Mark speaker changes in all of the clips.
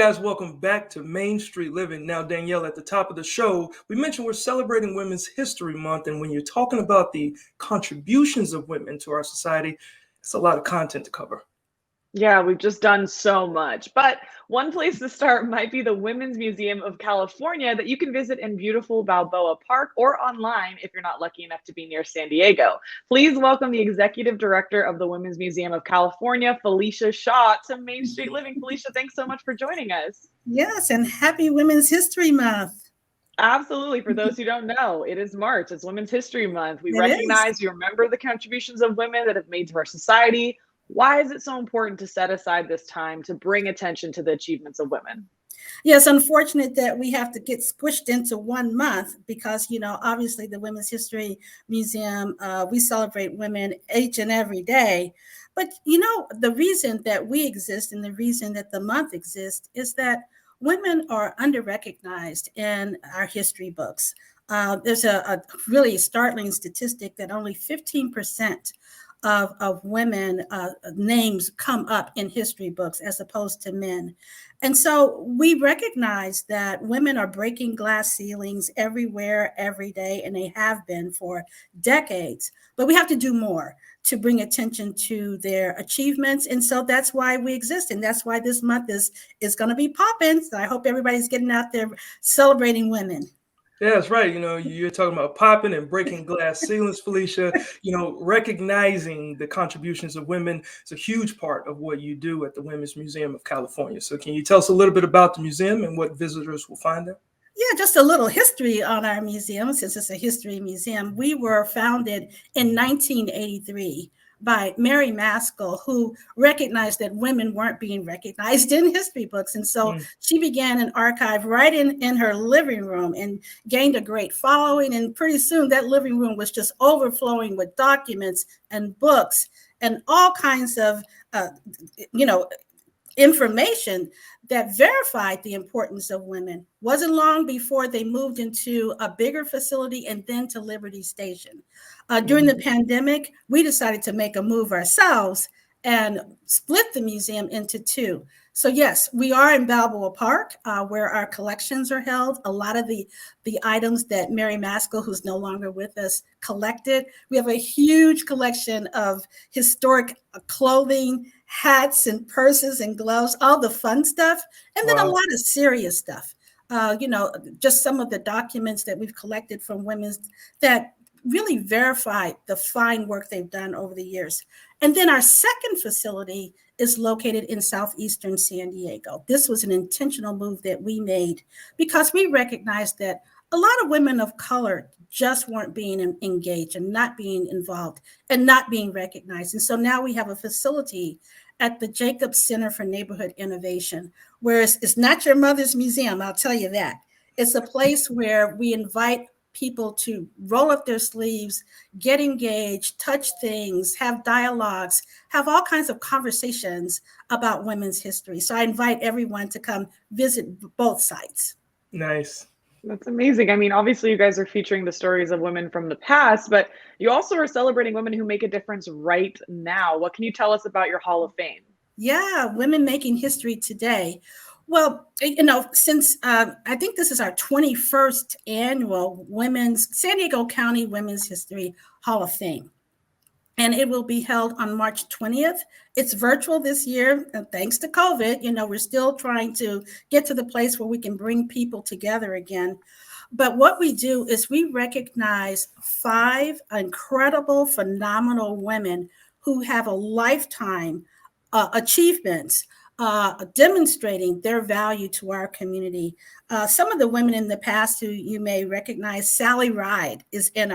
Speaker 1: guys, welcome back to Main Street Living. Now, Danielle, at the top of the show, we mentioned we're celebrating Women's History Month, and when you're talking about the contributions of women to our society, it's a lot of content to cover.
Speaker 2: Yeah, we've just done so much. But one place to start might be the Women's Museum of California that you can visit in beautiful Balboa Park or online if you're not lucky enough to be near San Diego. Please welcome the Executive Director of the Women's Museum of California, Felicia Shaw, to Main Street Living. Felicia, thanks so much for joining us.
Speaker 3: Yes, and happy Women's History Month.
Speaker 2: Absolutely. For those who don't know, it is March. It's Women's History Month. We
Speaker 3: It is.
Speaker 2: recognize, you remember the contributions of women that have made to our society. Why is it so important to set aside this time to bring attention to the achievements of women?
Speaker 3: Yes, unfortunate that we have to get squished into 1 month because, obviously the Women's History Museum, we celebrate women each and every day. But, the reason that we exist and the reason that the month exists is that women are under-recognized in our history books. There's a really startling statistic that only 15% of women names come up in history books as opposed to men. And so we recognize that women are breaking glass ceilings everywhere, every day, and they have been for decades. But we have to do more to bring attention to their achievements. And so that's why we exist. And that's why this month is going to be popping. So I hope everybody's getting out there celebrating women.
Speaker 1: Yeah, that's right. You're talking about popping and breaking glass ceilings, Felicia. Recognizing the contributions of women is a huge part of what you do at the Women's Museum of California. So can you tell us a little bit about the museum and what visitors will find there?
Speaker 3: Yeah, just a little history on our museum, since it's a history museum. We were founded in 1983 by Mary Maskell, who recognized that women weren't being recognized in history books. And so she began an archive right in her living room and gained a great following. And pretty soon that living room was just overflowing with documents and books and all kinds of, information that verified the importance of women. Wasn't long before they moved into a bigger facility and then to Liberty Station. During the pandemic, we decided to make a move ourselves and split the museum into two. So yes, we are in Balboa Park, where our collections are held. A lot of the items that Mary Maskell, who's no longer with us, collected. We have a huge collection of historic clothing, hats and purses and gloves, all the fun stuff, and then a lot of serious stuff. Just some of the documents that we've collected from women that really verify the fine work they've done over the years. And then our second facility is located in southeastern San Diego. This was an intentional move that we made because we recognized that a lot of women of color just weren't being engaged and not being involved and not being recognized. And so now we have a facility at the Jacobs Center for Neighborhood Innovation, where it's not your mother's museum, I'll tell you that. It's a place where we invite people to roll up their sleeves, get engaged, touch things, have dialogues, have all kinds of conversations about women's history. So I invite everyone to come visit both sites.
Speaker 1: Nice.
Speaker 2: That's amazing. I mean, obviously you guys are featuring the stories of women from the past, but you also are celebrating women who make a difference right now. What can you tell us about your Hall of Fame?
Speaker 3: Yeah, women making history today. Well, since I think this is our 21st annual San Diego County Women's History Hall of Fame. And it will be held on March 20th. It's virtual this year, and thanks to COVID. We're still trying to get to the place where we can bring people together again. But what we do is we recognize 5 incredible, phenomenal women who have a lifetime achievements demonstrating their value to our community. Some of the women in the past who you may recognize, Sally Ride is in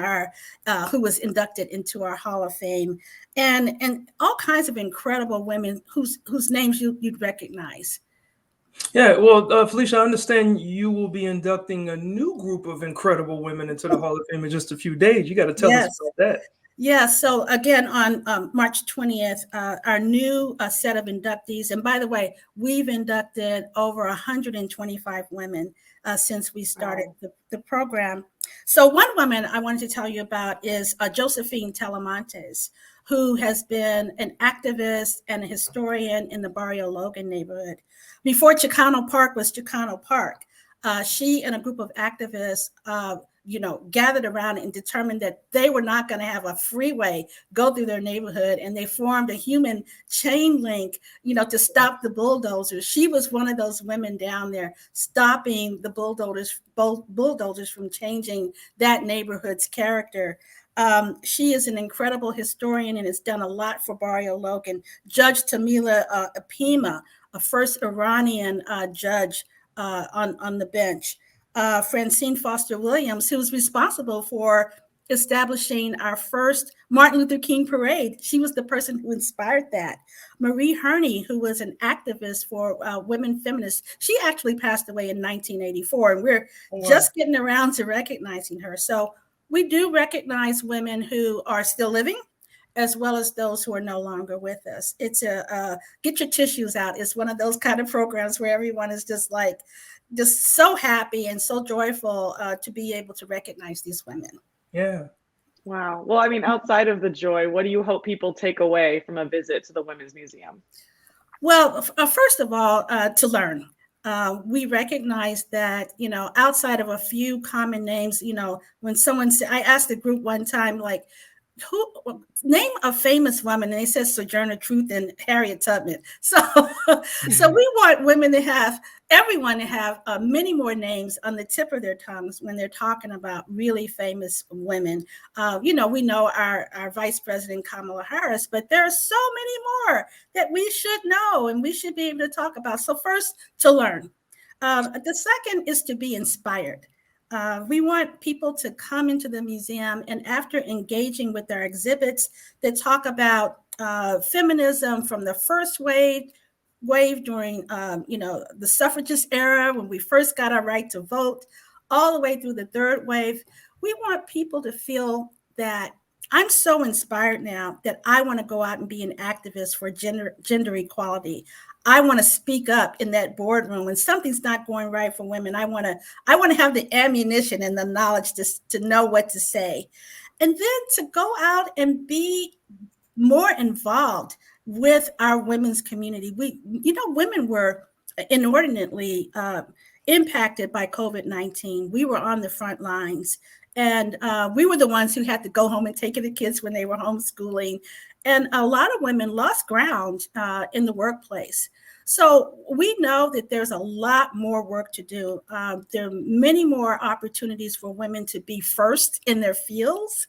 Speaker 3: who was inducted into our Hall of Fame, and all kinds of incredible women whose names you'd recognize.
Speaker 1: Yeah, well, Felicia, I understand you will be inducting a new group of incredible women into the Hall of Fame in just a few days. You got to tell us about that.
Speaker 3: Yeah, so again, on March 20th, our new set of inductees, and by the way, we've inducted over 125 women since we started the program. So one woman I wanted to tell you about is Josephine Telemontes, who has been an activist and a historian in the Barrio Logan neighborhood. Before Chicano Park was Chicano Park, she and a group of activists gathered around and determined that they were not going to have a freeway go through their neighborhood. And they formed a human chain link, to stop the bulldozers. She was one of those women down there stopping the bulldozers from changing that neighborhood's character. She is an incredible historian and has done a lot for Barrio Logan. Judge Tamila Apima, a first Iranian judge on the bench. Francine Foster Williams, who was responsible for establishing our first Martin Luther King parade. She was the person who inspired that. Marie Herney, who was an activist for women feminists, she actually passed away in 1984, and we're just getting around to recognizing her. So we do recognize women who are still living, as well as those who are no longer with us. It's get your tissues out. It's one of those kind of programs where everyone is just so happy and so joyful to be able to recognize these women.
Speaker 1: Yeah.
Speaker 2: Wow. Well, I mean, outside of the joy, what do you hope people take away from a visit to the Women's Museum?
Speaker 3: Well, first of all, to learn. We recognize that, outside of a few common names, when I asked the group one time, like, who name a famous woman, and they said Sojourner Truth and Harriet Tubman. So we want everyone to have many more names on the tip of their tongues when they're talking about really famous women. We know our Vice President Kamala Harris, but there are so many more that we should know and we should be able to talk about. So first, to learn. The second is to be inspired. We want people to come into the museum, and after engaging with our exhibits that talk about feminism from the first wave during the suffragist era, when we first got our right to vote, all the way through the third wave, we want people to feel that I'm so inspired now that I want to go out and be an activist for gender equality. I want to speak up in that boardroom when something's not going right for women. I want to have the ammunition and the knowledge to know what to say. And then to go out and be more involved with our women's community. Women were inordinately impacted by COVID-19. We were on the front lines. And we were the ones who had to go home and take care of the kids when they were homeschooling. And a lot of women lost ground in the workplace. So we know that there's a lot more work to do. There are many more opportunities for women to be first in their fields,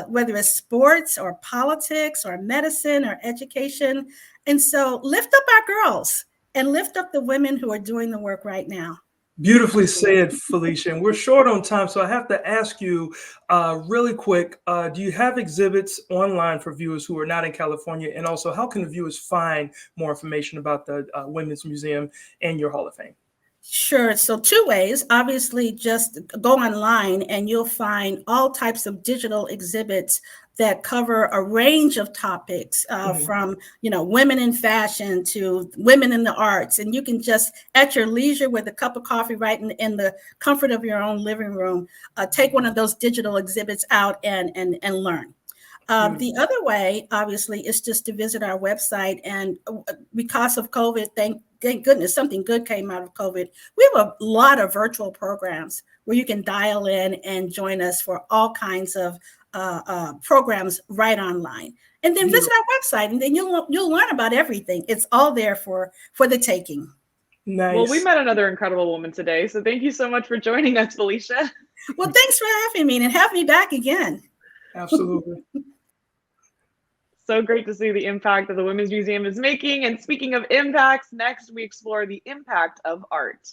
Speaker 3: whether it's sports or politics or medicine or education. And so lift up our girls and lift up the women who are doing the work right now.
Speaker 1: Beautifully said, Felicia. And we're short on time, so I have to ask you really quick, do you have exhibits online for viewers who are not in California? And also, how can the viewers find more information about the Women's Museum and your Hall of Fame?
Speaker 3: Sure. So two ways. Obviously, just go online and you'll find all types of digital exhibits that cover a range of topics from, women in fashion to women in the arts. And you can just, at your leisure with a cup of coffee right in the comfort of your own living room, take one of those digital exhibits out and learn. The other way, obviously, is just to visit our website. And because of COVID, thank goodness something good came out of COVID. We have a lot of virtual programs where you can dial in and join us for all kinds of programs right online. And then visit our website, and then you'll learn about everything. It's all there for the taking.
Speaker 1: Nice.
Speaker 2: Well, we met another incredible woman today. So thank you so much for joining us, Felicia.
Speaker 3: Well, thanks for having me, and have me back again.
Speaker 1: Absolutely.
Speaker 2: So great to see the impact that the Women's Museum is making. And speaking of impacts, next we explore the impact of art.